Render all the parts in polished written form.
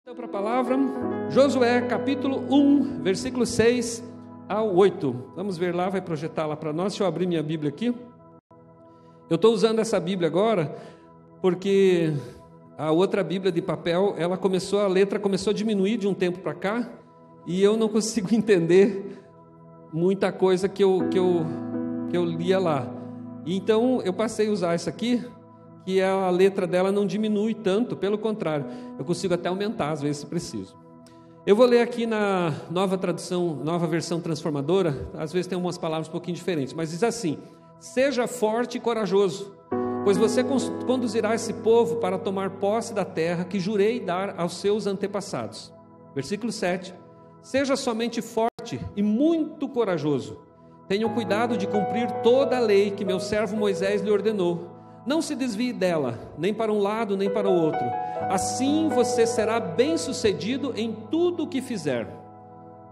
Então, para a palavra, Josué capítulo 1, versículo 6 ao 8. Vamos ver lá, vai projetar lá para nós. Deixa eu abrir minha Bíblia aqui. Eu estou usando essa Bíblia agora porque a outra Bíblia de papel, a letra começou a diminuir de um tempo para cá e eu não consigo entender muita coisa que eu lia lá. Então, eu passei a usar essa aqui, que a letra dela não diminui tanto, pelo contrário, eu consigo até aumentar, às vezes, se preciso. Eu vou ler aqui na nova tradução, nova versão transformadora, às vezes tem umas palavras um pouquinho diferentes, mas diz assim: seja forte e corajoso, pois você conduzirá esse povo para tomar posse da terra que jurei dar aos seus antepassados. Versículo 7, seja somente forte e muito corajoso, tenham cuidado de cumprir toda a lei que meu servo Moisés lhe ordenou. Não se desvie dela, nem para um lado, nem para o outro. Assim você será bem-sucedido em tudo o que fizer.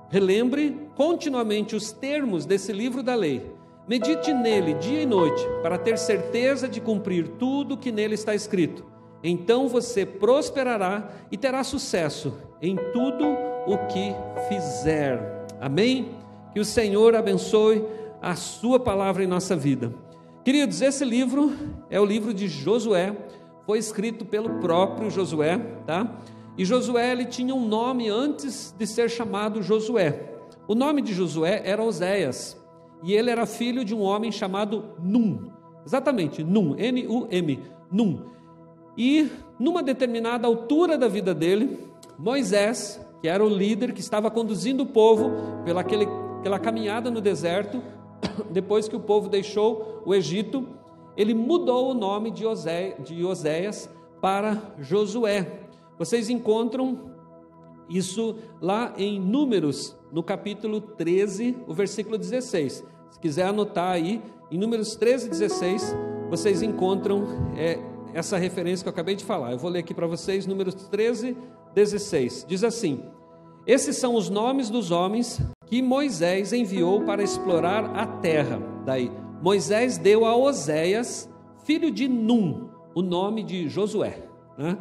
Relembre continuamente os termos desse livro da lei. Medite nele dia e noite, para ter certeza de cumprir tudo o que nele está escrito. Então você prosperará e terá sucesso em tudo o que fizer. Amém? Que o Senhor abençoe a sua palavra em nossa vida. Queridos, esse livro é o livro de Josué, foi escrito pelo próprio Josué, tá? E Josué, ele tinha um nome antes de ser chamado Josué. O nome de Josué era Oséias, e ele era filho de um homem chamado Num. Exatamente, Num, N-U-M, Num. E numa determinada altura da vida dele, Moisés, que era o líder que estava conduzindo o povo pela caminhada no deserto, depois que o povo deixou o Egito, ele mudou o nome de Oséias para Josué. Vocês encontram isso lá em Números, no capítulo 13, o versículo 16. Se quiser anotar aí, em Números 13, 16, vocês encontram essa referência que eu acabei de falar. Eu vou ler aqui para vocês, Números 13, 16. Diz assim: esses são os nomes dos homens que Moisés enviou para explorar a terra. Daí, Moisés deu a Oséias, filho de Num, o nome de Josué, né?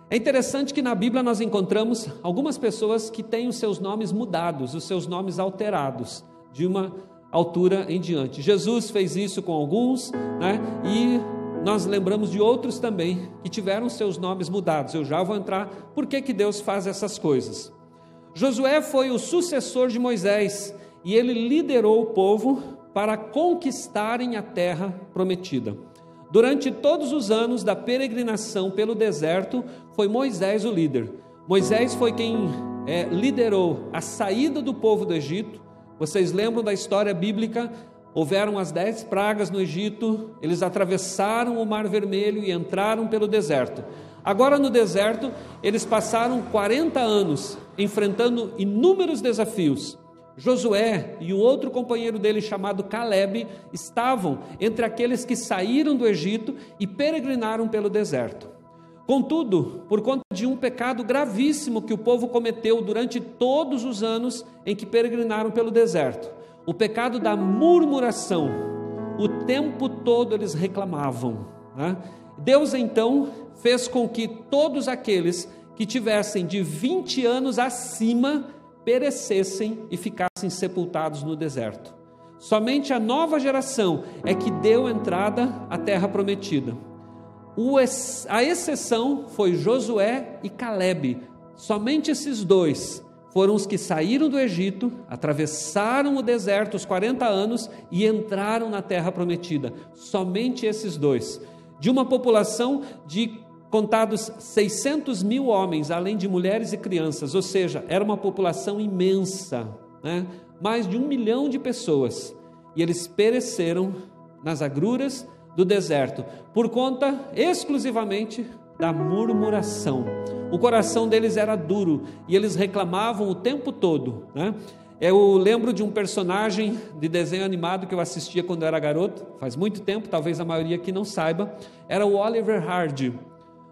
É interessante que na Bíblia nós encontramos algumas pessoas que têm os seus nomes mudados, os seus nomes alterados, de uma altura em diante. Jesus fez isso com alguns, né? E nós lembramos de outros também que tiveram seus nomes mudados. Eu já vou entrar por que Deus faz essas coisas. Josué foi o sucessor de Moisés e ele liderou o povo para conquistarem a terra prometida. Durante todos os anos da peregrinação pelo deserto, foi Moisés o líder. Moisés foi quem liderou a saída do povo do Egito. Vocês lembram da história bíblica? Houveram as 10 pragas no Egito, eles atravessaram o Mar Vermelho e entraram pelo deserto. Agora no deserto, eles passaram 40 anos enfrentando inúmeros desafios. Josué e o outro companheiro dele chamado Caleb estavam entre aqueles que saíram do Egito e peregrinaram pelo deserto. Contudo, por conta de um pecado gravíssimo que o povo cometeu durante todos os anos em que peregrinaram pelo deserto, o pecado da murmuração, o tempo todo eles reclamavam, né? Deus então fez com que todos aqueles que tivessem de 20 anos acima perecessem e ficassem sepultados no deserto. Somente a nova geração é que deu entrada à terra prometida. A exceção foi Josué e Caleb. Somente esses dois foram os que saíram do Egito, atravessaram o deserto os 40 anos e entraram na terra prometida. Somente esses dois. De uma população de contados 600 mil homens, além de mulheres e crianças, ou seja, era uma população imensa, né? Mais de 1 milhão de pessoas, e eles pereceram nas agruras do deserto, por conta exclusivamente da murmuração. O coração deles era duro, e eles reclamavam o tempo todo, né? Eu lembro de um personagem de desenho animado que eu assistia quando eu era garoto, faz muito tempo, talvez a maioria aqui não saiba, era o Oliver Hardy.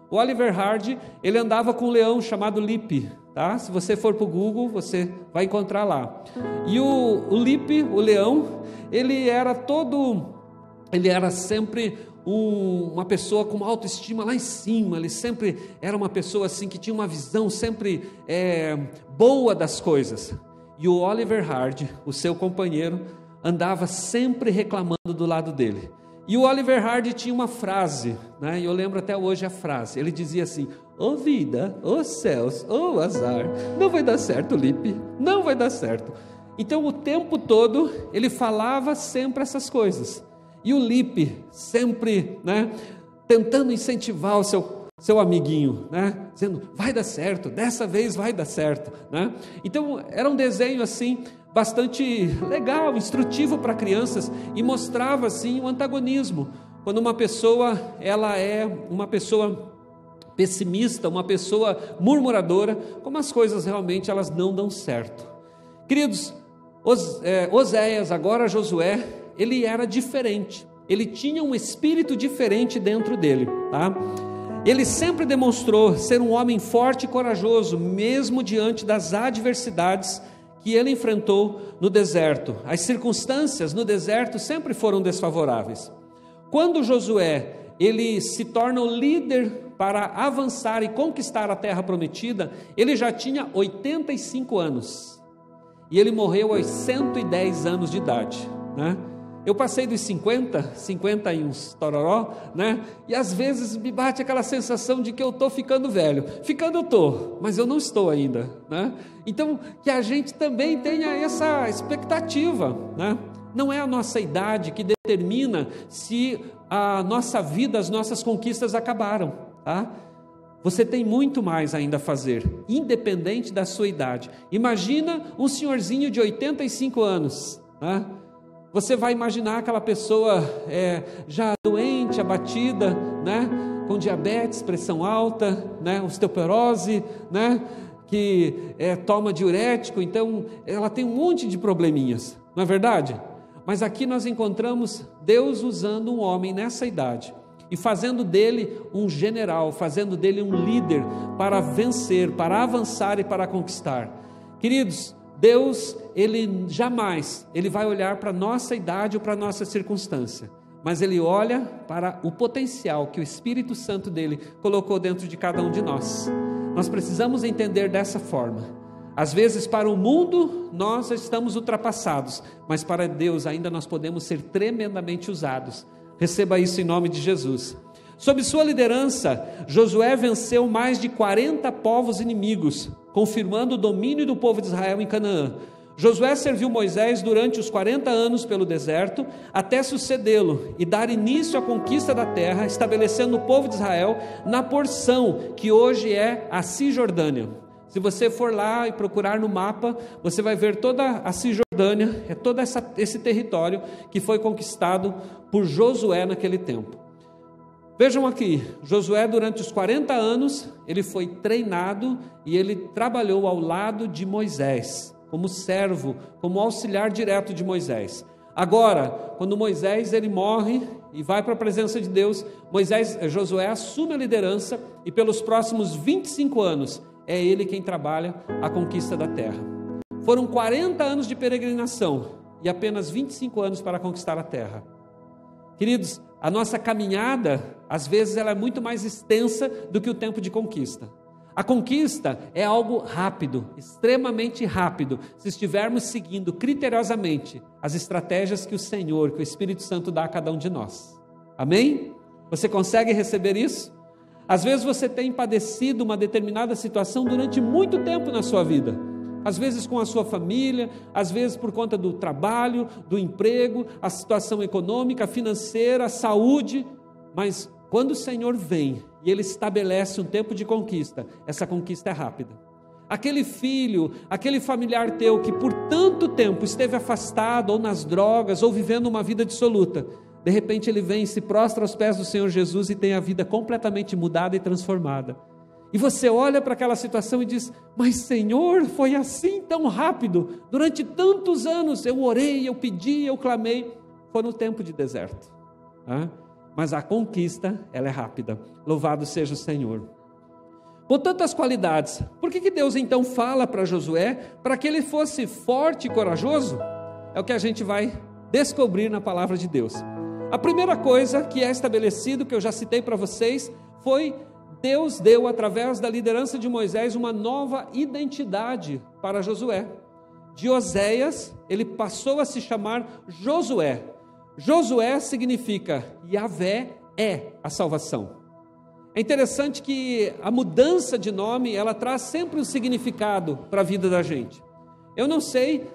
O Oliver Hardy, ele andava com um leão chamado Lippe, tá? Se você for para o Google, você vai encontrar lá. E o Lippe, o leão, ele era sempre uma pessoa com uma autoestima lá em cima, ele sempre era uma pessoa assim que tinha uma visão sempre boa das coisas. E o Oliver Hardy, o seu companheiro, andava sempre reclamando do lado dele. E o Oliver Hardy tinha uma frase, né? E eu lembro até hoje a frase. Ele dizia assim: ô vida, ô céus, ô azar, não vai dar certo, Lipe, não vai dar certo. Então o tempo todo ele falava sempre essas coisas. E o Lipe sempre, né, tentando incentivar o seu amiguinho, né, dizendo: vai dar certo, dessa vez vai dar certo, né? Então era um desenho assim bastante legal, instrutivo para crianças, e mostrava assim o antagonismo. Quando uma pessoa ela é uma pessoa pessimista, uma pessoa murmuradora, como as coisas realmente elas não dão certo. Queridos, Oséias, agora Josué, ele era diferente, ele tinha um espírito diferente dentro dele, tá? Ele sempre demonstrou ser um homem forte e corajoso, mesmo diante das adversidades que ele enfrentou no deserto. As circunstâncias no deserto sempre foram desfavoráveis. Quando Josué, ele se torna o líder para avançar e conquistar a terra prometida, ele já tinha 85 anos. E ele morreu aos 110 anos de idade, né? Eu passei dos 50 e uns tororó, né? E às vezes me bate aquela sensação de que eu estou ficando velho. Ficando eu estou, mas eu não estou ainda, né? Então, que a gente também tenha essa expectativa, né? Não é a nossa idade que determina se a nossa vida, as nossas conquistas acabaram, tá? Você tem muito mais ainda a fazer, independente da sua idade. Imagina um senhorzinho de 85 anos, né? Você vai imaginar aquela pessoa já doente, abatida, né? Com diabetes, pressão alta, né? Osteoporose, né? Que toma diurético, então ela tem um monte de probleminhas, não é verdade? Mas aqui nós encontramos Deus usando um homem nessa idade e fazendo dele um general, fazendo dele um líder para vencer, para avançar e para conquistar. Queridos, Deus, Ele jamais, Ele vai olhar para a nossa idade ou para a nossa circunstância, mas Ele olha para o potencial que o Espírito Santo dEle colocou dentro de cada um de nós. Nós precisamos entender dessa forma. Às vezes para o mundo nós estamos ultrapassados, mas para Deus ainda nós podemos ser tremendamente usados. Receba isso em nome de Jesus. Sob sua liderança, Josué venceu mais de 40 povos inimigos, confirmando o domínio do povo de Israel em Canaã. Josué serviu Moisés durante os 40 anos pelo deserto, até sucedê-lo e dar início à conquista da terra, estabelecendo o povo de Israel na porção que hoje é a Cisjordânia. Se você for lá e procurar no mapa, você vai ver toda a Cisjordânia, é todo esse território que foi conquistado por Josué naquele tempo. Vejam aqui, Josué durante os 40 anos, ele foi treinado e ele trabalhou ao lado de Moisés, como servo, como auxiliar direto de Moisés. Agora, quando Moisés ele morre e vai para a presença de Deus, Josué assume a liderança e pelos próximos 25 anos, é ele quem trabalha a conquista da terra. Foram 40 anos de peregrinação e apenas 25 anos para conquistar a terra. Queridos, a nossa caminhada, às vezes, ela é muito mais extensa do que o tempo de conquista. A conquista é algo rápido, extremamente rápido, se estivermos seguindo criteriosamente as estratégias que o Senhor, que o Espírito Santo dá a cada um de nós. Amém? Você consegue receber isso? Às vezes você tem padecido uma determinada situação durante muito tempo na sua vida. Às vezes com a sua família, às vezes por conta do trabalho, do emprego, a situação econômica, financeira, a saúde. Mas quando o Senhor vem e Ele estabelece um tempo de conquista, essa conquista é rápida. Aquele filho, aquele familiar teu que por tanto tempo esteve afastado, ou nas drogas, ou vivendo uma vida dissoluta, de repente ele vem e se prostra aos pés do Senhor Jesus e tem a vida completamente mudada e transformada. E você olha para aquela situação e diz: mas Senhor, foi assim tão rápido, durante tantos anos eu orei, eu pedi, eu clamei. Foi no tempo de deserto, mas a conquista ela é rápida. Louvado seja o Senhor. Com tantas qualidades, por que Deus então fala para Josué para que ele fosse forte e corajoso? É o que a gente vai descobrir na palavra de Deus. A primeira coisa que é estabelecido, que eu já citei para vocês, foi Deus deu, através da liderança de Moisés, uma nova identidade para Josué. De Oséias, ele passou a se chamar Josué. Josué significa Yahvé é a salvação. É interessante que a mudança de nome, ela traz sempre um significado para a vida da gente. Eu não sei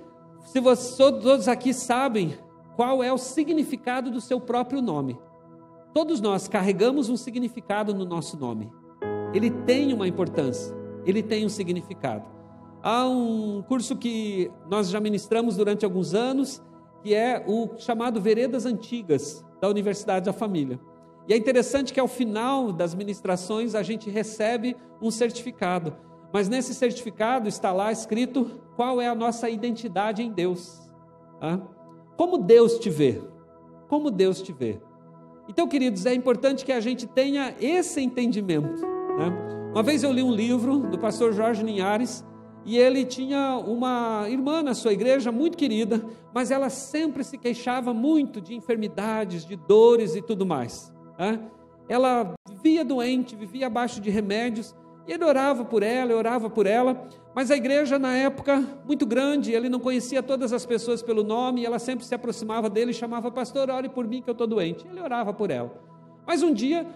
se todos aqui sabem qual é o significado do seu próprio nome. Todos nós carregamos um significado no nosso nome. Ele tem uma importância, ele tem um significado. Há um curso que nós já ministramos durante alguns anos, que é o chamado Veredas Antigas, da Universidade da Família. E é interessante que ao final das ministrações a gente recebe um certificado, mas nesse certificado está lá escrito qual é a nossa identidade em Deus. Como Deus te vê? Como Deus te vê? Então, queridos, é importante que a gente tenha esse entendimento, né? Uma vez eu li um livro do pastor Jorge Linhares, e ele tinha uma irmã na sua igreja muito querida, mas ela sempre se queixava muito de enfermidades, de dores e tudo mais. Ela vivia doente, vivia abaixo de remédios, e ele orava por ela, eu orava por ela, mas a igreja na época, muito grande, ele não conhecia todas as pessoas pelo nome, e ela sempre se aproximava dele e chamava: pastor, ore por mim que eu estou doente. Ele orava por ela. Mas um dia,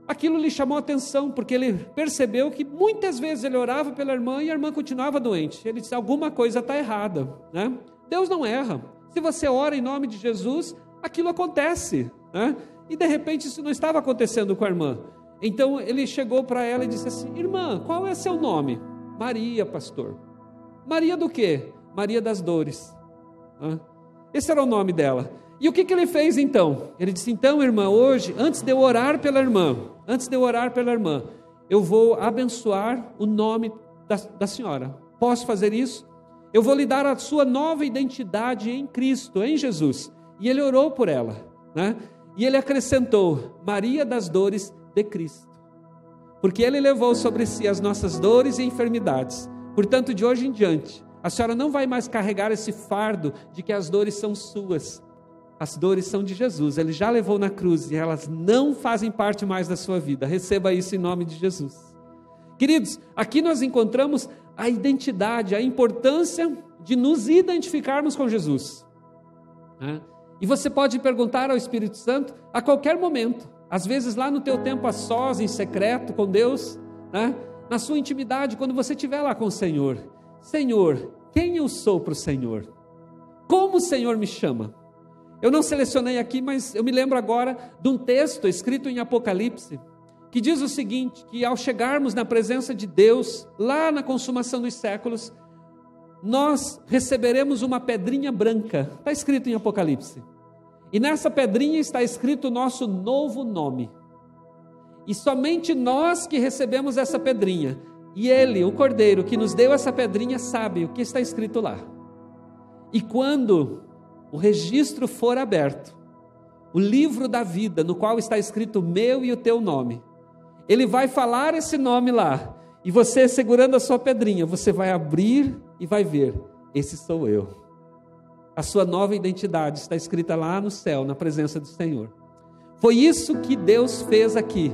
aquilo lhe chamou a atenção, porque ele percebeu que muitas vezes ele orava pela irmã e a irmã continuava doente. Ele disse: alguma coisa está errada, né? Deus não erra. Se você ora em nome de Jesus, aquilo acontece, né? E de repente isso não estava acontecendo com a irmã. Então ele chegou para ela e disse assim: irmã, qual é seu nome? Maria, pastor. Maria do quê? Maria das dores. Esse era o nome dela. E o que ele fez então? Ele disse: então, irmã, hoje, antes de eu orar pela irmã, eu vou abençoar o nome da senhora. Posso fazer isso? Eu vou lhe dar a sua nova identidade em Cristo, em Jesus. E ele orou por ela, né? E ele acrescentou: Maria das dores de Cristo, porque ele levou sobre si as nossas dores e enfermidades. Portanto, de hoje em diante, a senhora não vai mais carregar esse fardo de que as dores são suas. As dores são de Jesus, ele já levou na cruz e elas não fazem parte mais da sua vida. Receba isso em nome de Jesus. Queridos, aqui nós encontramos a identidade, a importância de nos identificarmos com Jesus. E você pode perguntar ao Espírito Santo a qualquer momento, às vezes lá no teu tempo a sós, em secreto com Deus, né? Na sua intimidade, quando você estiver lá com o Senhor: Senhor, quem eu sou para o Senhor? Como o Senhor me chama? Eu não selecionei aqui, mas eu me lembro agora de um texto escrito em Apocalipse, que diz o seguinte, que ao chegarmos na presença de Deus, lá na consumação dos séculos, nós receberemos uma pedrinha branca. Está escrito em Apocalipse. E nessa pedrinha está escrito o nosso novo nome. E somente nós que recebemos essa pedrinha, e Ele, o Cordeiro que nos deu essa pedrinha, sabe o que está escrito lá. E quando o registro for aberto, o livro da vida, no qual está escrito o meu e o teu nome, Ele vai falar esse nome lá, e você, segurando a sua pedrinha, você vai abrir e vai ver: esse sou eu. A sua nova identidade está escrita lá no céu, na presença do Senhor. Foi isso que Deus fez aqui.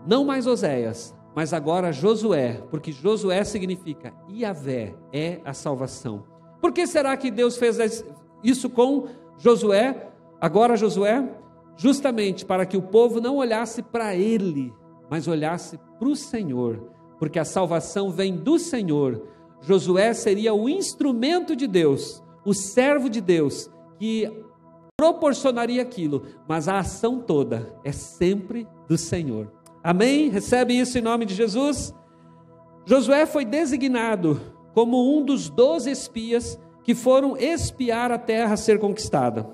Não mais Oséias, mas agora Josué, porque Josué significa Yahvé é a salvação. Por que será que Deus fez isso com Josué, agora Josué? Justamente para que o povo não olhasse para ele, mas olhasse para o Senhor, porque a salvação vem do Senhor. Josué seria o instrumento de Deus, o servo de Deus, que proporcionaria aquilo, mas a ação toda é sempre do Senhor. Amém? Recebe isso em nome de Jesus? Josué foi designado como um dos 12 espias que foram espiar a terra a ser conquistada.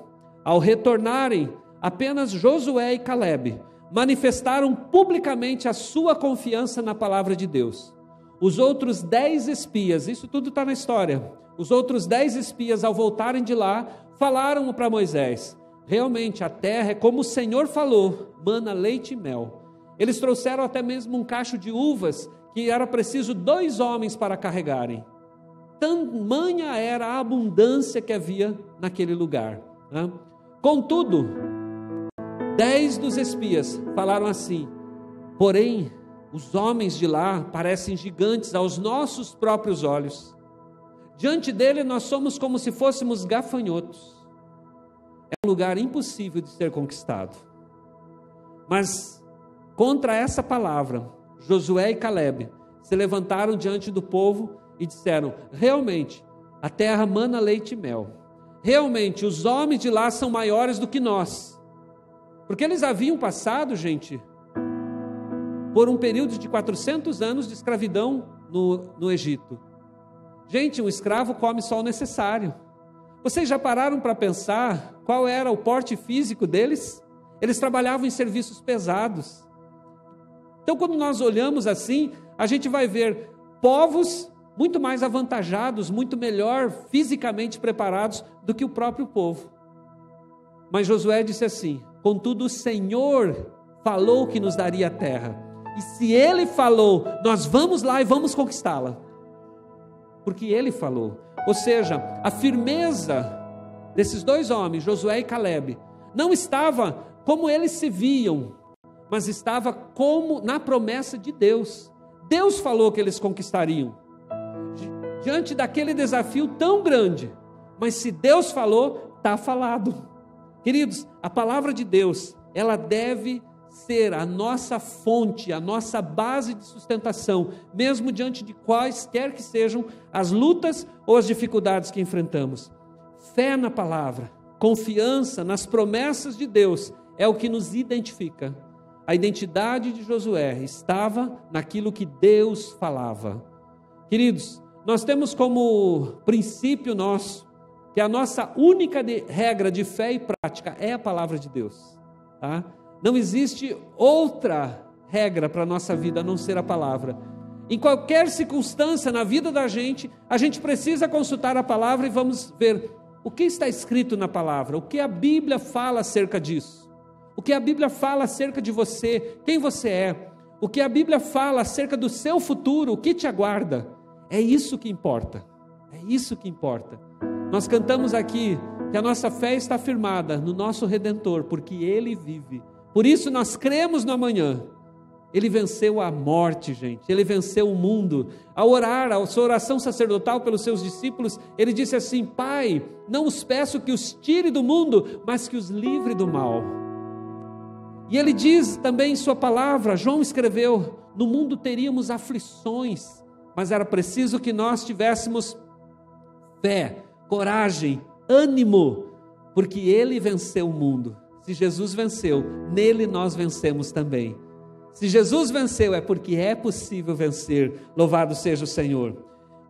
Ao retornarem, apenas Josué e Calebe manifestaram publicamente a sua confiança na palavra de Deus. Os outros 10 espias, isso tudo está na história, os outros 10 espias, ao voltarem de lá, falaram para Moisés: realmente a terra é como o Senhor falou, mana leite e mel. Eles trouxeram até mesmo um cacho de uvas, que era preciso 2 homens para carregarem. Tamanha era a abundância que havia naquele lugar, né? Contudo, 10 dos espias falaram assim: porém, os homens de lá parecem gigantes aos nossos próprios olhos. Diante dele nós somos como se fôssemos gafanhotos. É um lugar impossível de ser conquistado. Mas, contra essa palavra, Josué e Calebe se levantaram diante do povo e disseram: realmente, a terra mana leite e mel. Realmente, os homens de lá são maiores do que nós. Porque eles haviam passado, gente, por um período de 400 anos de escravidão no Egito. Gente, um escravo come só o necessário. Vocês já pararam para pensar qual era o porte físico deles? Eles trabalhavam em serviços pesados. Então, quando nós olhamos assim, a gente vai ver povos muito mais avantajados, muito melhor fisicamente preparados do que o próprio povo. Mas Josué disse assim: contudo, o Senhor falou que nos daria a terra. E se Ele falou, nós vamos lá e vamos conquistá-la. Porque Ele falou. Ou seja, a firmeza desses dois homens, Josué e Calebe, não estava como eles se viam, mas estava como na promessa de Deus. Deus falou que eles conquistariam. Diante daquele desafio tão grande, mas se Deus falou, está falado. Queridos, a palavra de Deus, ela deve ser a nossa fonte, a nossa base de sustentação, mesmo diante de quaisquer que sejam as lutas ou as dificuldades que enfrentamos. Fé na palavra, confiança nas promessas de Deus é o que nos identifica. A identidade de Josué estava naquilo que Deus falava. Queridos, nós temos como princípio nosso que a nossa única regra de fé e prática é a palavra de Deus, tá? Não existe outra regra para a nossa vida a não ser a palavra. Em qualquer circunstância na vida da gente, a gente precisa consultar a palavra e vamos ver o que está escrito na palavra, o que a Bíblia fala acerca disso, o que a Bíblia fala acerca de você, quem você é, o que a Bíblia fala acerca do seu futuro, o que te aguarda. É isso que importa, é isso que importa. Nós cantamos aqui que a nossa fé está firmada no nosso Redentor, porque Ele vive. Por isso nós cremos no amanhã. Ele venceu a morte, gente. Ele venceu o mundo. Ao orar, a sua oração sacerdotal pelos seus discípulos, ele disse assim: Pai, não os peço que os tire do mundo, mas que os livre do mal. E ele diz também em sua palavra, João escreveu: no mundo teríamos aflições, mas era preciso que nós tivéssemos fé, coragem, ânimo, porque ele venceu o mundo. Se Jesus venceu, nele nós vencemos também. Se Jesus venceu, é porque é possível vencer. Louvado seja o Senhor.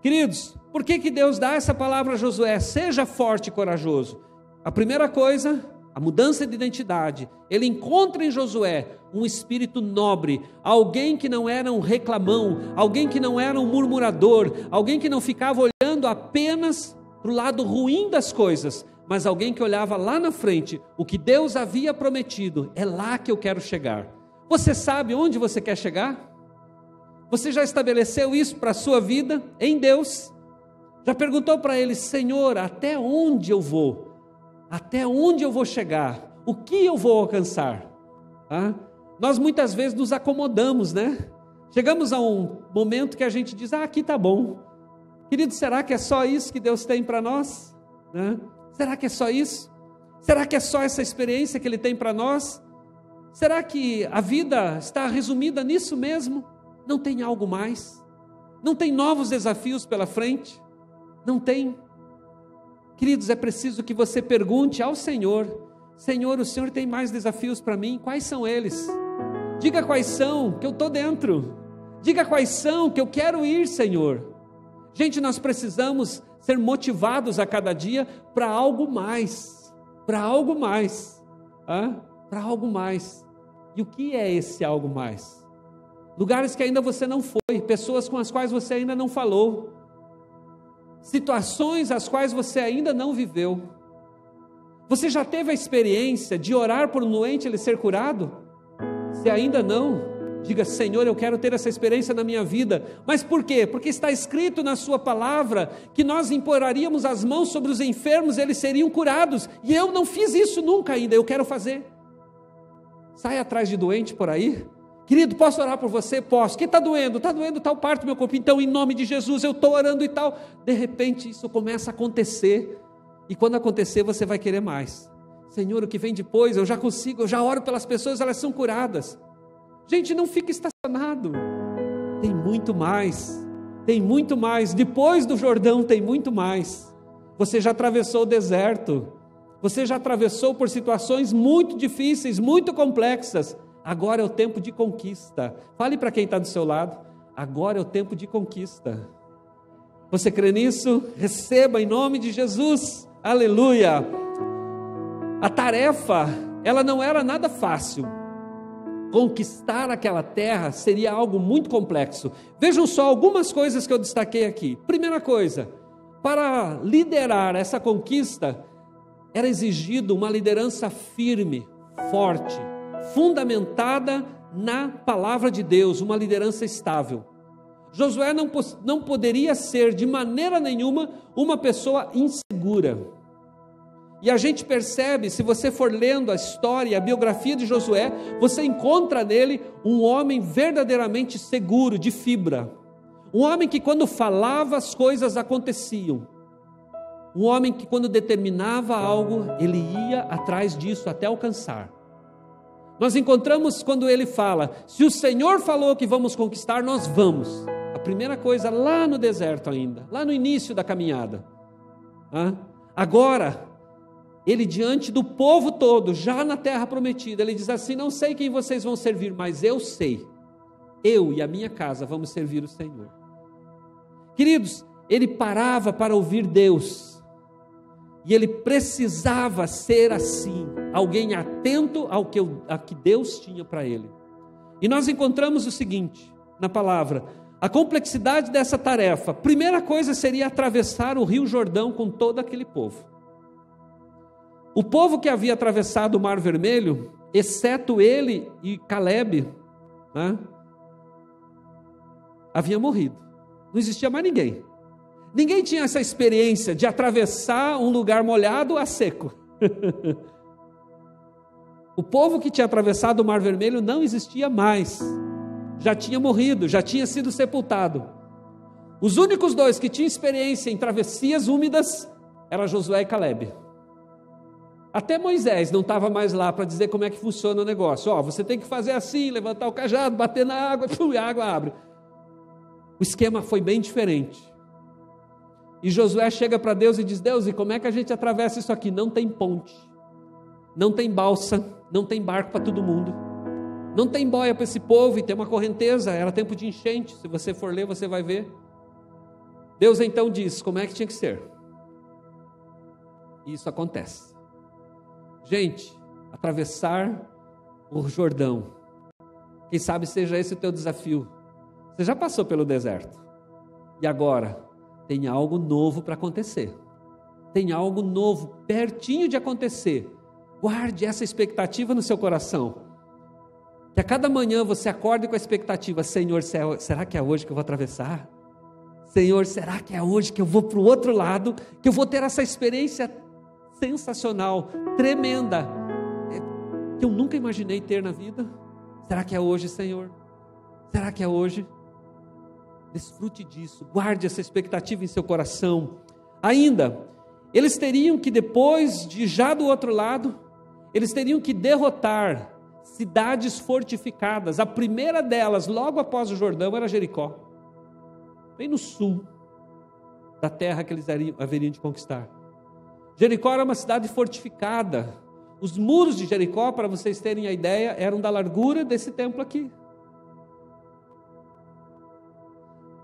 Queridos, por que Deus dá essa palavra a Josué? Seja forte e corajoso. A primeira coisa, a mudança de identidade. Ele encontra em Josué um espírito nobre, alguém que não era um reclamão, alguém que não era um murmurador, alguém que não ficava olhando apenas para o lado ruim das coisas, mas alguém que olhava lá na frente, o que Deus havia prometido, é lá que eu quero chegar. Você sabe onde você quer chegar? Você já estabeleceu isso para a sua vida em Deus? Já perguntou para Ele: Senhor, até onde eu vou? Até onde eu vou chegar? O que eu vou alcançar? Nós muitas vezes nos acomodamos, né? Chegamos a um momento que a gente diz: aqui está bom. Querido, será que é só isso que Deus tem para nós? Será que é só isso? Será que é só essa experiência que Ele tem para nós? Será que a vida está resumida nisso mesmo? Não tem algo mais? Não tem novos desafios pela frente? Não tem? Queridos, é preciso que você pergunte ao Senhor: Senhor, o Senhor tem mais desafios para mim? Quais são eles? Diga quais são, que eu estou dentro. Diga quais são, que eu quero ir, Senhor. Gente, nós precisamos ser motivados a cada dia para algo mais, para algo mais, para algo mais. E o que é esse algo mais? Lugares que ainda você não foi, pessoas com as quais você ainda não falou, situações as quais você ainda não viveu. Você já teve a experiência de orar por um doente e ele ser curado? Se ainda não, Diga: Senhor, eu quero ter essa experiência na minha vida. Mas por quê? Porque está escrito na sua palavra que nós imporaríamos as mãos sobre os enfermos, eles seriam curados. E eu não fiz isso nunca ainda, eu quero fazer. Sai atrás de doente por aí. Querido, posso orar por você? Posso. O que está doendo? Está doendo tal parte do meu corpo. Então, em nome de Jesus, eu estou orando e tal. De repente, isso começa a acontecer. E quando acontecer, você vai querer mais. Senhor, o que vem depois, eu já consigo, eu já oro pelas pessoas, elas são curadas. Gente, não fique estacionado. Tem muito mais. Tem muito mais. Depois do Jordão tem muito mais. Você já atravessou o deserto. Você já atravessou por situações muito difíceis, muito complexas. Agora é o tempo de conquista. Fale para quem está do seu lado. Agora é o tempo de conquista. Você crê nisso? Receba em nome de Jesus. Aleluia. A tarefa, ela não era nada fácil. Conquistar aquela terra seria algo muito complexo. Vejam só algumas coisas que eu destaquei aqui. Primeira coisa, para liderar essa conquista, era exigido uma liderança firme, forte, fundamentada na palavra de Deus, uma liderança estável. Josué não poderia ser de maneira nenhuma uma pessoa insegura. E a gente percebe, se você for lendo a história, a biografia de Josué, você encontra nele um homem verdadeiramente seguro, de fibra. Um homem que quando falava as coisas aconteciam. Um homem que quando determinava algo, ele ia atrás disso até alcançar. Nós encontramos quando ele fala: se o Senhor falou que vamos conquistar, nós vamos. A primeira coisa lá no deserto ainda, lá no início da caminhada. Agora, ele diante do povo todo, já na terra prometida, ele diz assim: não sei quem vocês vão servir, mas eu sei. Eu e a minha casa vamos servir o Senhor. Queridos, ele parava para ouvir Deus. E ele precisava ser assim, alguém atento ao que Deus tinha para ele. E nós encontramos o seguinte, na palavra: a complexidade dessa tarefa. Primeira coisa seria atravessar o rio Jordão com todo aquele povo. O povo que havia atravessado o Mar Vermelho, exceto ele e Caleb, havia morrido. Não existia mais ninguém. Ninguém tinha essa experiência de atravessar um lugar molhado a seco. O povo que tinha atravessado o Mar Vermelho não existia mais. Já tinha morrido, já tinha sido sepultado. Os únicos dois que tinham experiência em travessias úmidas eram Josué e Caleb. Até Moisés não estava mais lá para dizer como é que funciona o negócio. Você tem que fazer assim, levantar o cajado, bater na água, e a água abre. O esquema foi bem diferente. E Josué chega para Deus e diz: Deus, e como é que a gente atravessa isso aqui? Não tem ponte, não tem balsa, não tem barco para todo mundo, não tem boia para esse povo, e tem uma correnteza, era tempo de enchente. Se você for ler, você vai ver. Deus então diz como é que tinha que ser. E isso acontece. Gente, atravessar o Jordão, quem sabe seja esse o teu desafio. Você já passou pelo deserto, e agora tem algo novo para acontecer. Tem algo novo pertinho de acontecer. Guarde essa expectativa no seu coração. Que a cada manhã você acorde com a expectativa: Senhor, será que é hoje que eu vou atravessar? Senhor, será que é hoje que eu vou para o outro lado? Que eu vou ter essa experiência sensacional, tremenda, que eu nunca imaginei ter na vida? Será que é hoje, Senhor? Será que é hoje? Desfrute disso, guarde essa expectativa em seu coração. Ainda, eles teriam que, depois de já do outro lado, eles teriam que derrotar cidades fortificadas. A primeira delas, logo após o Jordão, era Jericó, bem no sul da terra que eles haveriam de conquistar. Jericó era uma cidade fortificada. Os muros de Jericó, para vocês terem a ideia, eram da largura desse templo aqui.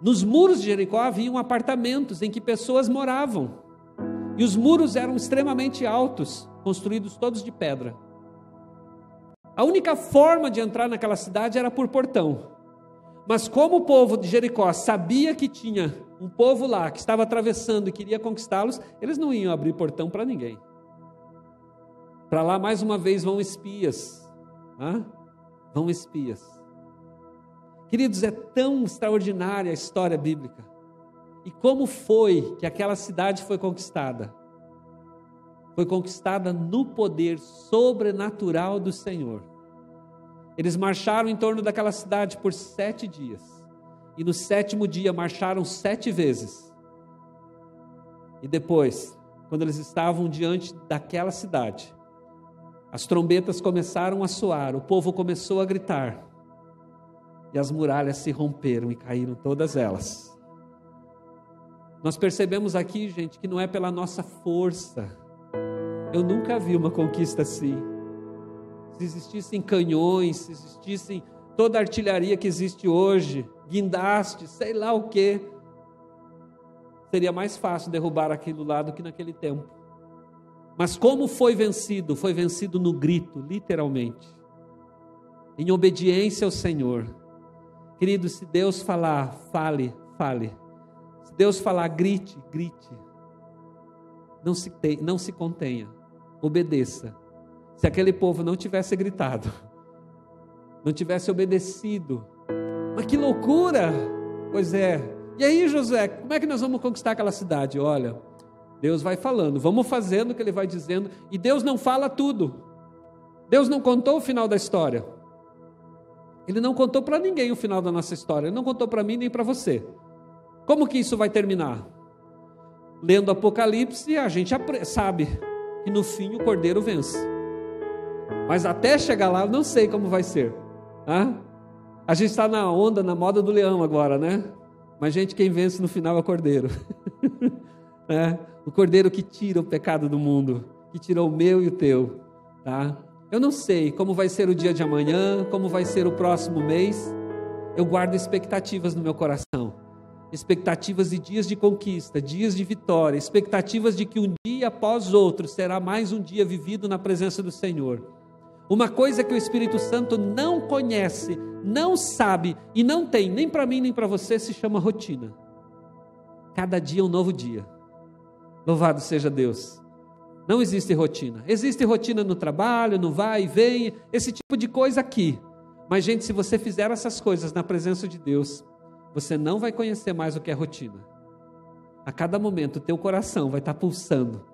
Nos muros de Jericó haviam apartamentos em que pessoas moravam. E os muros eram extremamente altos, construídos todos de pedra. A única forma de entrar naquela cidade era por portão. Mas como o povo de Jericó sabia que tinha um povo lá que estava atravessando e queria conquistá-los, eles não iam abrir portão para ninguém. Para lá mais uma vez vão espias. Vão espias. Queridos, é tão extraordinária a história bíblica. E como foi que aquela cidade foi conquistada? Foi conquistada no poder sobrenatural do Senhor. Eles marcharam em torno daquela cidade por 7 dias. E no 7º dia marcharam 7 vezes. E depois, quando eles estavam diante daquela cidade, as trombetas começaram a soar, o povo começou a gritar. E as muralhas se romperam e caíram todas elas. Nós percebemos aqui, gente, que não é pela nossa força. Eu nunca vi uma conquista assim. Se existissem canhões, se existissem toda a artilharia que existe hoje, guindastes, sei lá o quê, seria mais fácil derrubar aquilo lá do que naquele tempo. Mas como foi vencido? Foi vencido no grito, literalmente. Em obediência ao Senhor. Querido, se Deus falar, fale, fale. Se Deus falar, grite, grite. Não se contenha. Obedeça. Se aquele povo não tivesse gritado, não tivesse obedecido, mas que loucura! Pois é. E aí, Josué, como é que nós vamos conquistar aquela cidade? Olha, Deus vai falando, vamos fazendo o que Ele vai dizendo, e Deus não fala tudo. Deus não contou o final da história. Ele não contou para ninguém o final da nossa história, Ele não contou para mim nem para você. Como que isso vai terminar? Lendo Apocalipse, a gente sabe que no fim o Cordeiro vence. Mas até chegar lá, eu não sei como vai ser. A gente está na onda, na moda do leão agora, né? Mas, gente, quem vence no final é o Cordeiro. O Cordeiro que tira o pecado do mundo, que tirou o meu e o teu. Tá? Eu não sei como vai ser o dia de amanhã, como vai ser o próximo mês. Eu guardo expectativas no meu coração. Expectativas de dias de conquista, dias de vitória, expectativas de que um dia após outro será mais um dia vivido na presença do Senhor. Uma coisa que o Espírito Santo não conhece, não sabe e não tem, nem para mim nem para você, se chama rotina. Cada dia é um novo dia. Louvado seja Deus. Não existe rotina. Existe rotina no trabalho, no vai e vem, esse tipo de coisa aqui. Mas, gente, se você fizer essas coisas na presença de Deus, você não vai conhecer mais o que é rotina. A cada momento o teu coração vai estar pulsando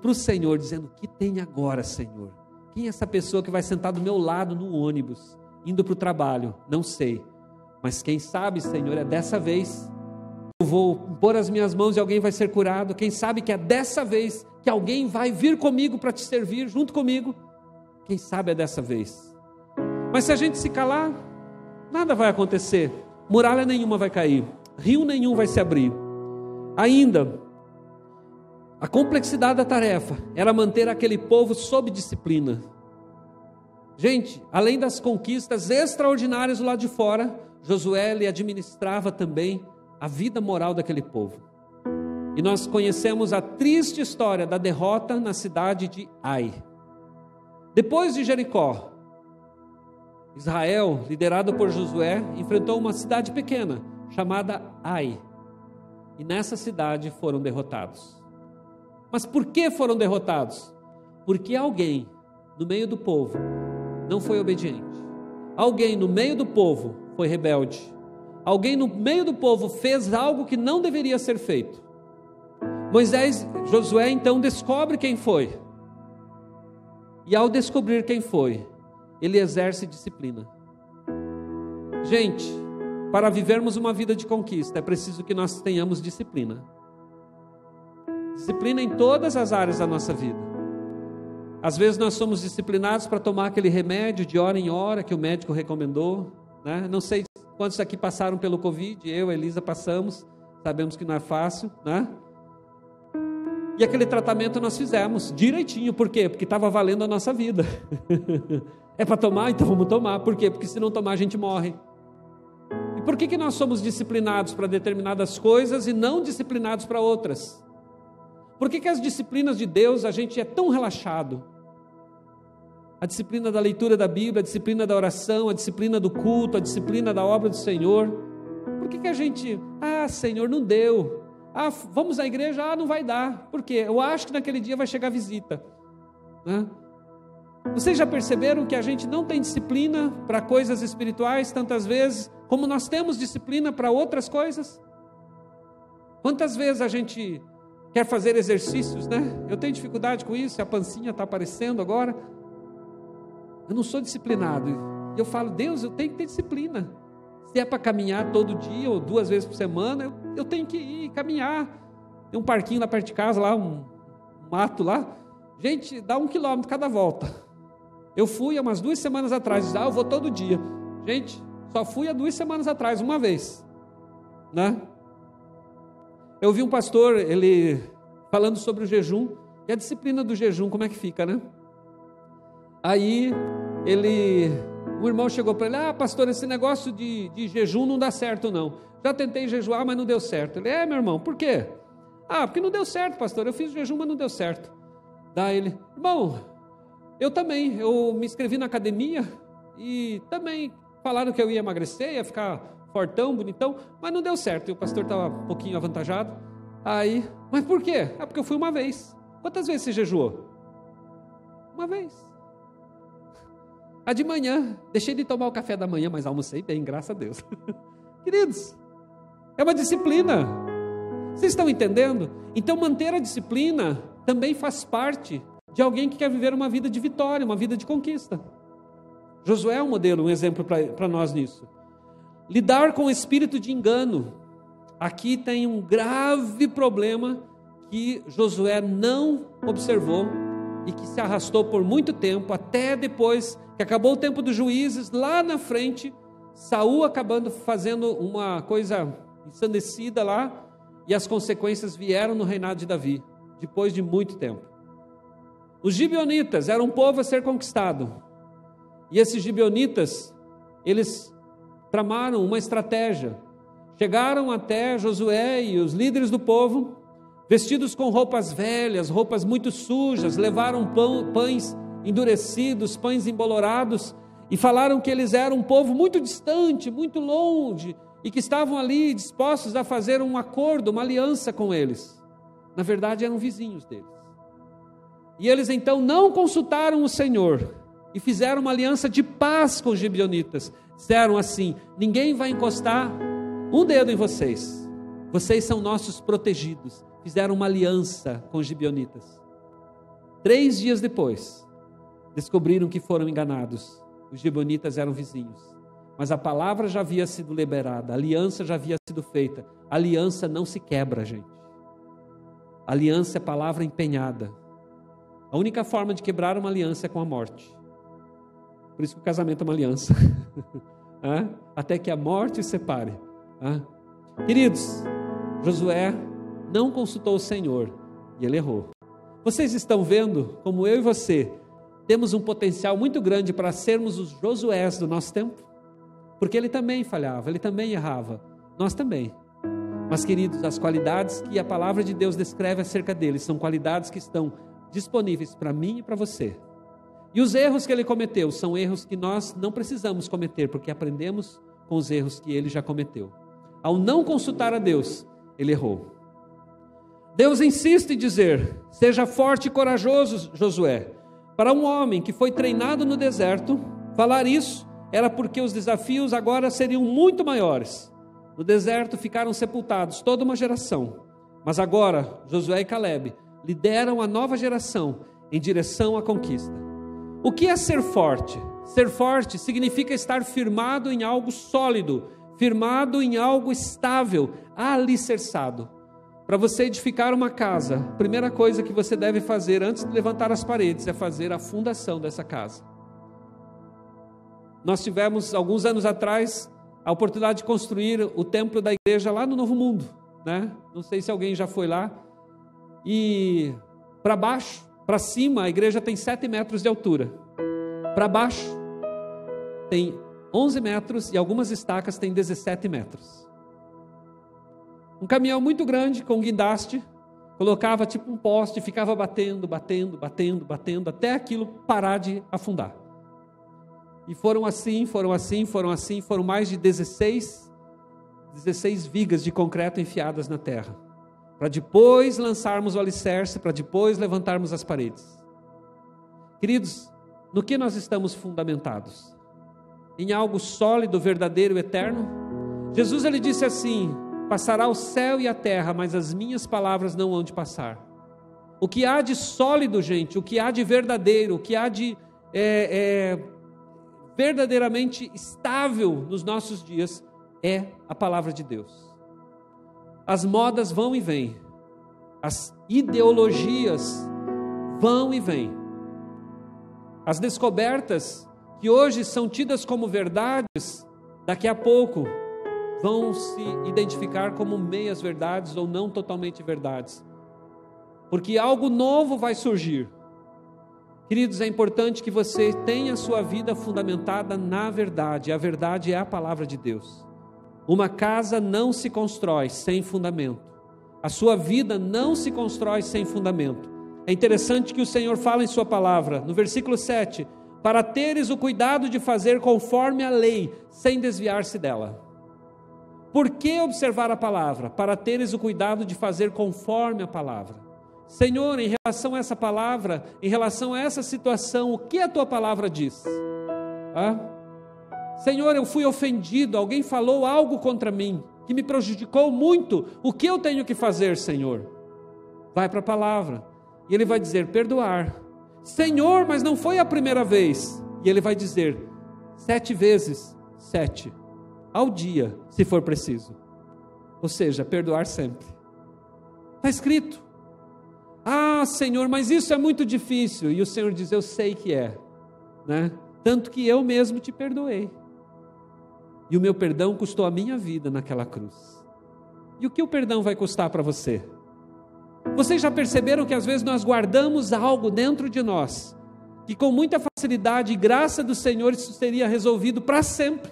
para o Senhor, dizendo: o que tem agora, Senhor? Quem é essa pessoa que vai sentar do meu lado no ônibus, indo para o trabalho? Não sei, mas quem sabe, Senhor, é dessa vez eu vou pôr as minhas mãos e alguém vai ser curado. Quem sabe que é dessa vez que alguém vai vir comigo para te servir, junto comigo. Quem sabe é dessa vez. Mas se a gente se calar, nada vai acontecer. Muralha nenhuma vai cair, rio nenhum vai se abrir. Ainda, a complexidade da tarefa era manter aquele povo sob disciplina. Gente, além das conquistas extraordinárias do lado de fora, Josué lhe administrava também a vida moral daquele povo. E nós conhecemos a triste história da derrota na cidade de Ai. Depois de Jericó, Israel, liderado por Josué, enfrentou uma cidade pequena, chamada Ai. E nessa cidade foram derrotados. Mas por que foram derrotados? Porque alguém no meio do povo não foi obediente. Alguém no meio do povo foi rebelde. Alguém no meio do povo fez algo que não deveria ser feito. Josué então descobre quem foi. E ao descobrir quem foi, ele exerce disciplina. Gente, para vivermos uma vida de conquista, é preciso que nós tenhamos disciplina. Disciplina em todas as áreas da nossa vida. Às vezes nós somos disciplinados para tomar aquele remédio de hora em hora que o médico recomendou, né? Não sei quantos aqui passaram pelo Covid, eu, Elisa, passamos, sabemos que não é fácil, né? E aquele tratamento nós fizemos direitinho, por quê? Porque estava valendo a nossa vida. É para tomar? Então vamos tomar. Por quê? Porque se não tomar a gente morre. E por que nós somos disciplinados para determinadas coisas e não disciplinados para outras? Por que as disciplinas de Deus a gente é tão relaxado? A disciplina da leitura da Bíblia, a disciplina da oração, a disciplina do culto, a disciplina da obra do Senhor. Por que a gente, Senhor, não deu? Vamos à igreja? Não vai dar. Por quê? Eu acho que naquele dia vai chegar visita. Né? Vocês já perceberam que a gente não tem disciplina para coisas espirituais tantas vezes como nós temos disciplina para outras coisas? Quantas vezes a gente quer fazer exercícios, né? Eu tenho dificuldade com isso, a pancinha está aparecendo agora. Eu não sou disciplinado. Eu falo, Deus, eu tenho que ter disciplina. Se é para caminhar todo dia ou 2 vezes por semana, eu tenho que ir caminhar. Tem um parquinho lá perto de casa, lá, um mato lá. Gente, dá 1 quilômetro cada volta. Eu fui há umas 2 semanas atrás, eu vou todo dia. Gente, só fui há 2 semanas atrás, uma vez, né? Eu vi um pastor, ele falando sobre o jejum, e a disciplina do jejum, como é que fica, né? Aí, o irmão chegou para ele, pastor, esse negócio de jejum não dá certo não. Já tentei jejuar, mas não deu certo. Ele, meu irmão, por quê? Porque não deu certo, pastor, eu fiz jejum, mas não deu certo. Daí ele, irmão, eu também, eu me inscrevi na academia e também falaram que eu ia emagrecer, ia ficar fortão, bonitão, mas não deu certo. E o pastor estava um pouquinho avantajado. Aí, mas por quê? Porque eu fui uma vez. Quantas vezes você jejuou? Uma vez. De manhã, deixei de tomar o café da manhã, mas almocei bem, graças a Deus. Queridos, é uma disciplina. Vocês estão entendendo? Então manter a disciplina também faz parte de alguém que quer viver uma vida de vitória, uma vida de conquista. Josué é um modelo, um exemplo para nós nisso. Lidar com o espírito de engano. Aqui tem um grave problema que Josué não observou e que se arrastou por muito tempo, até depois que acabou o tempo dos juízes, lá na frente, Saul acabando fazendo uma coisa ensandecida lá, e as consequências vieram no reinado de Davi, depois de muito tempo. Os gibeonitas eram um povo a ser conquistado, e esses gibeonitas, eles tramaram uma estratégia, chegaram até Josué e os líderes do povo, vestidos com roupas velhas, roupas muito sujas, levaram pães endurecidos, pães embolorados, e falaram que eles eram um povo muito distante, muito longe, e que estavam ali dispostos a fazer um acordo, uma aliança com eles. Na verdade eram vizinhos deles. E eles então não consultaram o Senhor, e fizeram uma aliança de paz com os gibeonitas. Disseram assim, ninguém vai encostar um dedo em vocês, vocês são nossos protegidos. Fizeram uma aliança com os gibeonitas. 3 dias depois, descobriram que foram enganados. Os gibeonitas eram vizinhos, mas a palavra já havia sido liberada, a aliança já havia sido feita. A aliança não se quebra, gente. A aliança é palavra empenhada. A única forma de quebrar uma aliança é com a morte. Por isso que o casamento é uma aliança. Até que a morte os separe. Queridos, Josué não consultou o Senhor e ele errou. Vocês estão vendo como eu e você temos um potencial muito grande para sermos os Josués do nosso tempo? Porque ele também falhava, ele também errava, nós também. Mas queridos, as qualidades que a palavra de Deus descreve acerca deles são qualidades que estão disponíveis para mim e para você. E os erros que ele cometeu são erros que nós não precisamos cometer, porque aprendemos com os erros que ele já cometeu. Ao não consultar a Deus, ele errou. Deus insiste em dizer, seja forte e corajoso, Josué. Para um homem que foi treinado no deserto, falar isso era porque os desafios agora seriam muito maiores. No deserto ficaram sepultados toda uma geração, mas agora Josué e Calebe lideram a nova geração em direção à conquista. O que é ser forte? Ser forte significa estar firmado em algo sólido, firmado em algo estável, alicerçado. Para você edificar uma casa, a primeira coisa que você deve fazer antes de levantar as paredes é fazer a fundação dessa casa. Nós tivemos, alguns anos atrás, a oportunidade de construir o templo da igreja lá no Novo Mundo, né? Não sei se alguém já foi lá. E para baixo, para cima, a igreja tem 7 metros de altura. Para baixo, tem 11 metros e algumas estacas têm 17 metros. Um caminhão muito grande com guindaste, colocava tipo um poste e ficava batendo, até aquilo parar de afundar. E foram mais de 16 vigas de concreto enfiadas na terra, para depois lançarmos o alicerce, para depois levantarmos as paredes. Queridos, no que nós estamos fundamentados? Em algo sólido, verdadeiro, eterno? Jesus, ele disse assim: passará o céu e a terra, mas as minhas palavras não hão de passar. O que há de sólido, gente, o que há de verdadeiro, o que há de verdadeiramente estável nos nossos dias é a palavra de Deus. As modas vão e vêm, as ideologias vão e vêm, as descobertas que hoje são tidas como verdades, daqui a pouco vão se identificar como meias verdades ou não totalmente verdades, porque algo novo vai surgir. Queridos, é importante que você tenha a sua vida fundamentada na verdade. A verdade é a palavra de Deus. Uma casa não se constrói sem fundamento. A sua vida não se constrói sem fundamento. É interessante que o Senhor fala em sua palavra, no versículo 7, para teres o cuidado de fazer conforme a lei, sem desviar-se dela. Por que observar a palavra? Para teres o cuidado de fazer conforme a palavra. Senhor, em relação a essa palavra, em relação a essa situação, o que a tua palavra diz? Senhor, eu fui ofendido, alguém falou algo contra mim, que me prejudicou muito, o que eu tenho que fazer, Senhor? Vai para a palavra, e ele vai dizer, perdoar. Senhor, mas não foi a primeira vez, e ele vai dizer, 7 vezes 7, ao dia, se for preciso. Ou seja, perdoar sempre. Está escrito. Ah, Senhor, mas isso é muito difícil. E o Senhor diz, eu sei que é, né? Tanto que eu mesmo te perdoei. E o meu perdão custou a minha vida naquela cruz. E o que o perdão vai custar para você? Vocês já perceberam que às vezes nós guardamos algo dentro de nós, que com muita facilidade e graça do Senhor isso seria resolvido para sempre.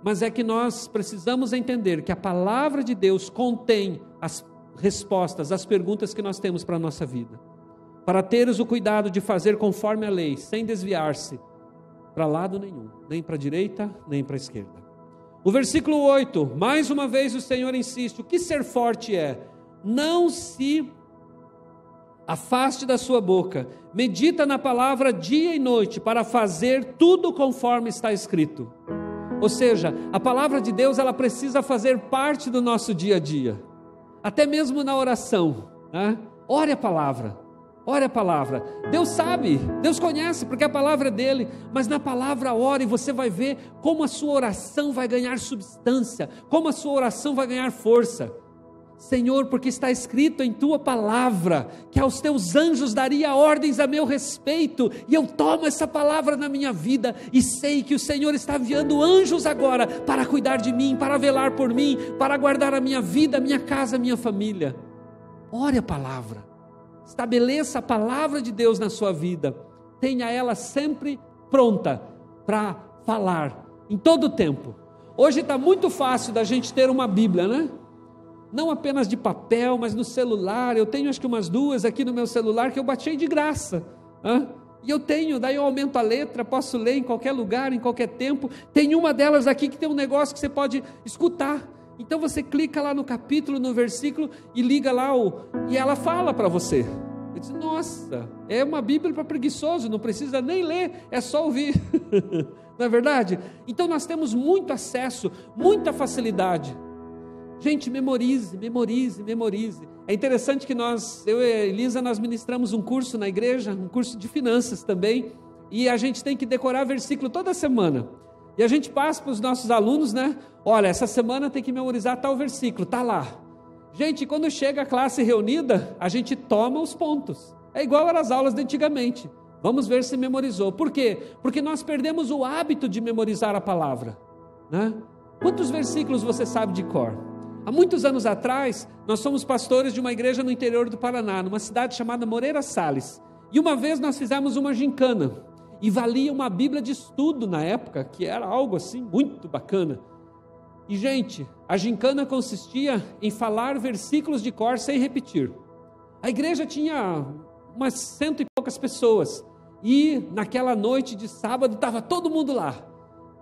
Mas é que nós precisamos entender que a palavra de Deus contém as respostas, as perguntas que nós temos para a nossa vida, para teres o cuidado de fazer conforme a lei, sem desviar-se para lado nenhum, nem para a direita, nem para a esquerda. O versículo 8, mais uma vez o Senhor insiste, o que ser forte é? Não se afaste da sua boca, medita na palavra dia e noite, para fazer tudo conforme está escrito. Ou seja, a palavra de Deus, ela precisa fazer parte do nosso dia a dia. Até mesmo na oração, né? Ore a palavra, ore a palavra. Deus sabe, Deus conhece, porque a palavra é dele, mas na palavra ore e você vai ver como a sua oração vai ganhar substância, como a sua oração vai ganhar força. Senhor, porque está escrito em tua palavra, que aos teus anjos daria ordens a meu respeito, e eu tomo essa palavra na minha vida, e sei que o Senhor está enviando anjos agora, para cuidar de mim, para velar por mim, para guardar a minha vida, a minha casa, a minha família. Ore a palavra, estabeleça a palavra de Deus na sua vida, tenha ela sempre pronta, para falar, em todo o tempo. Hoje está muito fácil da gente ter uma Bíblia, né? Não apenas de papel, mas no celular. Eu tenho acho que umas 2 aqui no meu celular que eu baixei de graça. E eu tenho, daí eu aumento a letra, posso ler em qualquer lugar, em qualquer tempo. Tem uma delas aqui que tem um negócio que você pode escutar. Então você clica lá no capítulo, no versículo e liga lá e ela fala para você. Eu disse, nossa, é uma Bíblia para preguiçoso, não precisa nem ler, é só ouvir. Não é verdade? Então nós temos muito acesso, muita facilidade. Gente, memorize. É interessante que eu e a Elisa, nós ministramos um curso na igreja, um curso de finanças também, e a gente tem que decorar versículo toda semana. E a gente passa para os nossos alunos, né? Olha, essa semana tem que memorizar tal versículo, está lá. Gente, quando chega a classe reunida, a gente toma os pontos. É igual às aulas de antigamente. Vamos ver se memorizou. Por quê? Porque nós perdemos o hábito de memorizar a palavra, né? Quantos versículos você sabe de cor? Há muitos anos atrás, nós somos pastores de uma igreja no interior do Paraná, numa cidade chamada Moreira Salles. E uma vez nós fizemos uma gincana, e valia uma Bíblia de estudo na época, que era algo assim muito bacana. E gente, a gincana consistia em falar versículos de cor sem repetir. A igreja tinha umas 100 e poucas pessoas, e naquela noite de sábado estava todo mundo lá.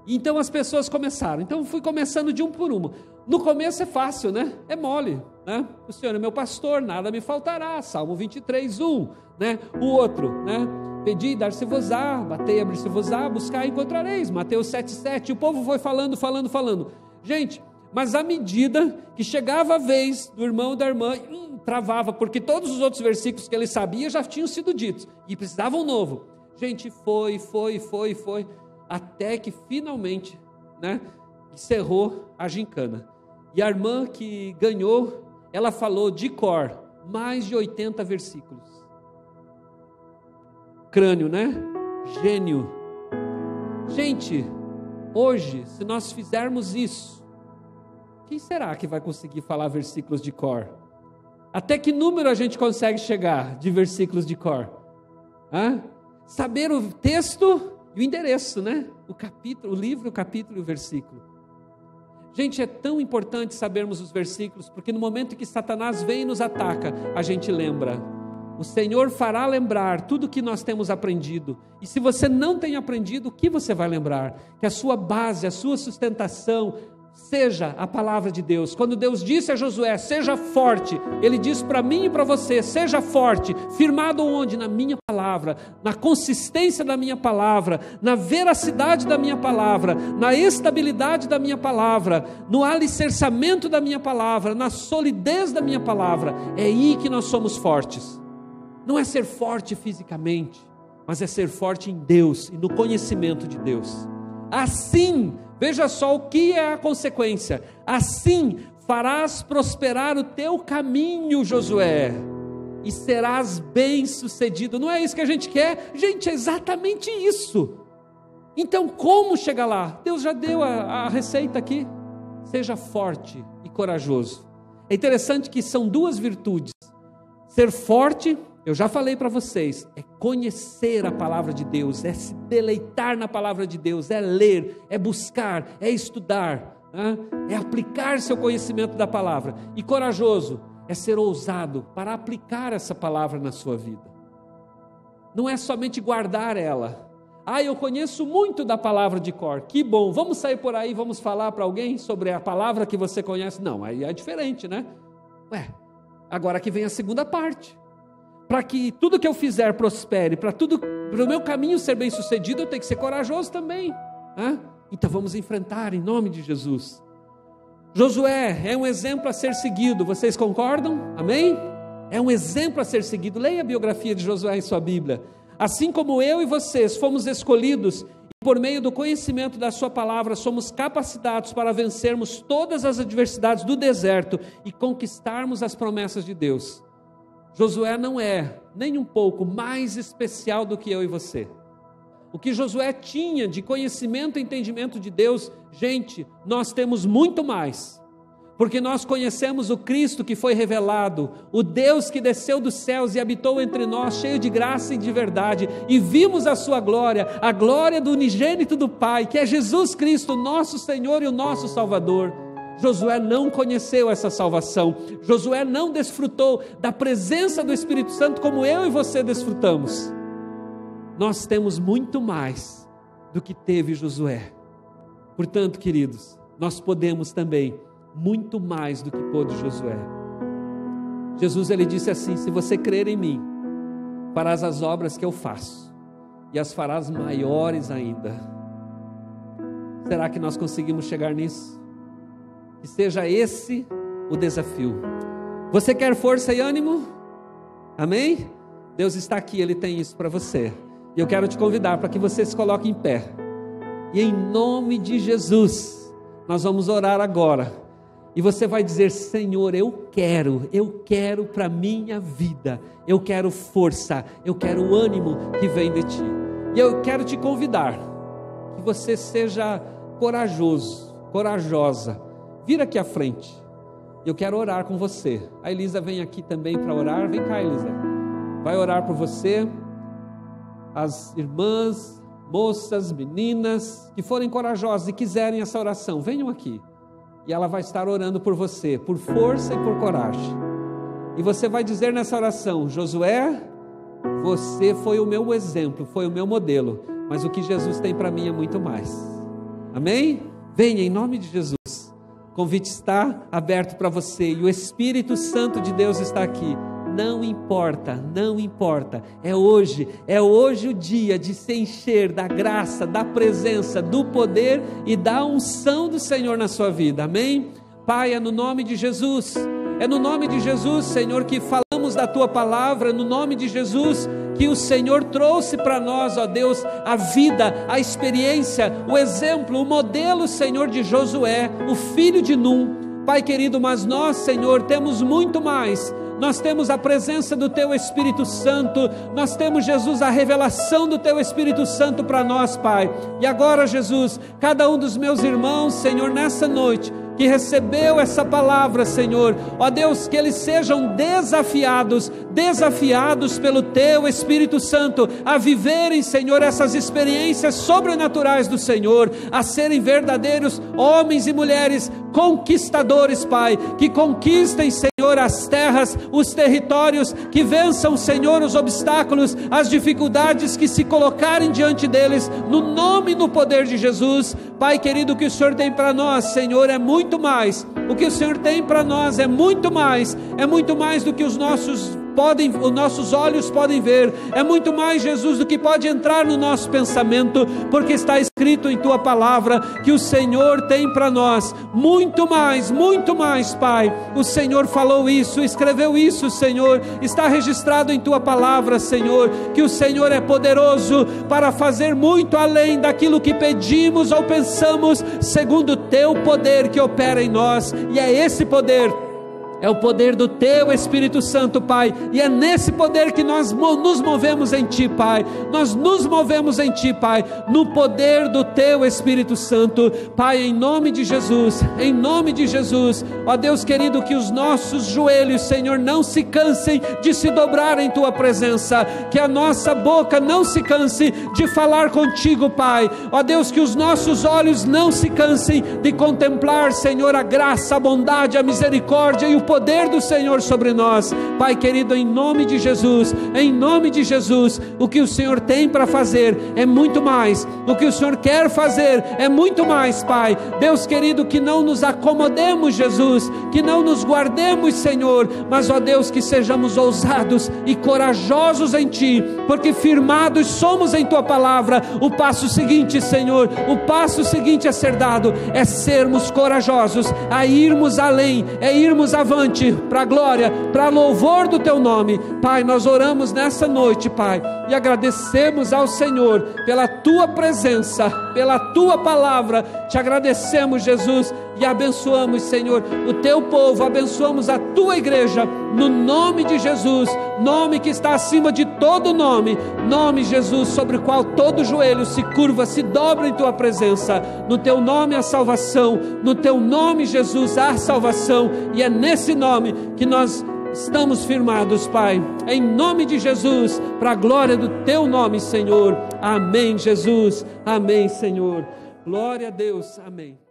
Então as pessoas começaram, então eu fui começando de um por uma. No começo é fácil, né? É mole, né? O Senhor é meu pastor, nada me faltará, Salmo 23, 1, né? O outro, né? Pedi e dar-se-vos-á, batei e abrir-se-vos-á, buscar e encontrareis. Mateus 7,7. O povo foi falando. Gente, mas à medida que chegava a vez do irmão e da irmã, travava, porque todos os outros versículos que ele sabia já tinham sido ditos, e precisava um novo. Gente, foi, até que finalmente, né, encerrou a gincana. E a irmã que ganhou, ela falou de cor, mais de 80 versículos. Crânio, né? Gênio. Gente, hoje, se nós fizermos isso, quem será que vai conseguir falar versículos de cor? Até que número a gente consegue chegar de versículos de cor? Saber o texto e o endereço, né? O capítulo, o livro, o capítulo e o versículo. Gente, é tão importante sabermos os versículos, porque no momento em que Satanás vem e nos ataca, a gente lembra. O Senhor fará lembrar tudo o que nós temos aprendido. E se você não tem aprendido, o que você vai lembrar? Que a sua base, a sua sustentação seja a palavra de Deus. Quando Deus disse a Josué, seja forte, Ele disse para mim e para você, seja forte, firmado onde? Na minha palavra, na consistência da minha palavra, na veracidade da minha palavra, na estabilidade da minha palavra, no alicerçamento da minha palavra, na solidez da minha palavra. É aí que nós somos fortes. Não é ser forte fisicamente, mas é ser forte em Deus e no conhecimento de Deus. Assim, veja só o que é a consequência. Assim farás prosperar o teu caminho, Josué, e serás bem-sucedido. Não é isso que a gente quer? Gente, é exatamente isso. Então, como chegar lá? Deus já deu a receita aqui. Seja forte e corajoso. É interessante que são duas virtudes. Ser forte, eu já falei para vocês, é conhecer a palavra de Deus, é se deleitar na palavra de Deus, é ler, é buscar, é estudar, é aplicar seu conhecimento da palavra. E corajoso é ser ousado para aplicar essa palavra na sua vida. Não é somente guardar ela. Eu conheço muito da palavra de cor, que bom, vamos sair por aí, vamos falar para alguém sobre a palavra que você conhece? Não, aí é diferente, né? Agora que vem a segunda parte. Para que tudo que eu fizer prospere, para o meu caminho ser bem sucedido, eu tenho que ser corajoso também. Então vamos enfrentar em nome de Jesus. Josué é um exemplo a ser seguido, vocês concordam? Amém? É um exemplo a ser seguido. Leia a biografia de Josué em sua Bíblia. Assim como eu e vocês fomos escolhidos, e por meio do conhecimento da sua palavra, somos capacitados para vencermos todas as adversidades do deserto e conquistarmos as promessas de Deus. Josué não é nem um pouco mais especial do que eu e você. O que Josué tinha de conhecimento e entendimento de Deus, gente, nós temos muito mais. Porque nós conhecemos o Cristo que foi revelado, o Deus que desceu dos céus e habitou entre nós, cheio de graça e de verdade, e vimos a sua glória, a glória do unigênito do Pai, que é Jesus Cristo, nosso Senhor e o nosso Salvador. Josué não conheceu essa salvação. Josué não desfrutou da presença do Espírito Santo como eu e você desfrutamos. Nós temos muito mais do que teve Josué. Portanto, queridos, nós podemos também muito mais do que pôde Josué. Jesus, ele disse assim: se você crer em mim, farás as obras que eu faço, e as farás maiores ainda. Será que nós conseguimos chegar nisso? Que seja esse o desafio. Você quer força e ânimo? Amém? Deus está aqui, Ele tem isso para você. E eu quero te convidar para que você se coloque em pé. E em nome de Jesus, nós vamos orar agora. E você vai dizer: Senhor, eu quero para a minha vida. Eu quero força, eu quero o ânimo que vem de Ti. E eu quero te convidar que você seja corajoso, corajosa. Vira aqui à frente. Eu quero orar com você. A Elisa vem aqui também para orar. Vem cá, Elisa. Vai orar por você. As irmãs, moças, meninas que forem corajosas e quiserem essa oração, venham aqui. E ela vai estar orando por você, por força e por coragem. E você vai dizer nessa oração: Josué, você foi o meu exemplo, foi o meu modelo, mas o que Jesus tem para mim é muito mais. Amém? Venha em nome de Jesus. O convite está aberto para você e o Espírito Santo de Deus está aqui. não importa, não importa, é hoje o dia de se encher da graça, da presença, do poder e da unção do Senhor na sua vida, amém? Pai, é no nome de Jesus, Senhor, que falamos da Tua palavra, no nome de Jesus, que o Senhor trouxe para nós, ó Deus, a vida, a experiência, o exemplo, o modelo, Senhor, de Josué, o filho de Num. Pai querido, mas nós, Senhor, temos muito mais. Nós temos a presença do Teu Espírito Santo, nós temos, Jesus, a revelação do Teu Espírito Santo para nós, Pai. E agora, Jesus, cada um dos meus irmãos, Senhor, nessa noite, que recebeu essa palavra, Senhor, ó Deus, que eles sejam desafiados pelo Teu Espírito Santo, a viverem, Senhor, essas experiências sobrenaturais do Senhor, a serem verdadeiros homens e mulheres conquistadores, Pai, que conquistem, Senhor, as terras, os territórios, que vençam, Senhor, os obstáculos, as dificuldades que se colocarem diante deles, no nome e no poder de Jesus. Pai querido, o que o Senhor tem para nós, Senhor, é muito mais. O que o Senhor tem para nós é muito mais do que os nossos olhos podem ver, é muito mais, Jesus, do que pode entrar no nosso pensamento, porque está escrito em Tua palavra, que o Senhor tem para nós muito mais, Pai. O Senhor falou isso, escreveu isso, Senhor, está registrado em Tua palavra, Senhor, que o Senhor é poderoso para fazer muito além daquilo que pedimos ou pensamos, segundo o Teu poder que opera em nós, e é esse poder, é o poder do Teu Espírito Santo, Pai, e é nesse poder que nós nos movemos em Ti, Pai. Nós nos movemos em Ti, Pai, no poder do Teu Espírito Santo, Pai, em nome de Jesus, ó Deus querido, que os nossos joelhos, Senhor, não se cansem de se dobrar em Tua presença, que a nossa boca não se canse de falar contigo, Pai, ó Deus, que os nossos olhos não se cansem de contemplar, Senhor, a graça, a bondade, a misericórdia e o poder do Senhor sobre nós, Pai querido, em nome de Jesus, o que o Senhor tem para fazer é muito mais, o que o Senhor quer fazer é muito mais, Pai. Deus querido, que não nos acomodemos, Jesus, que não nos guardemos, Senhor, mas, ó Deus, que sejamos ousados e corajosos em Ti, porque firmados somos em Tua palavra. O passo seguinte, Senhor, o passo seguinte a ser dado é sermos corajosos, a irmos além, é irmos avante, para a glória, para louvor do Teu nome. Pai, nós oramos nessa noite, Pai, e agradecemos ao Senhor pela Tua presença, pela Tua palavra. Te agradecemos, Jesus, e abençoamos, Senhor, o Teu povo, abençoamos a Tua igreja, no nome de Jesus, nome que está acima de todo nome, Jesus, sobre o qual todo joelho se curva, se dobra em Tua presença. No Teu nome a salvação, no Teu nome, Jesus, há salvação, e é nesse nome que nós estamos firmados, Pai, em nome de Jesus, para a glória do Teu nome, Senhor. Amém, Jesus, amém, Senhor, glória a Deus, amém.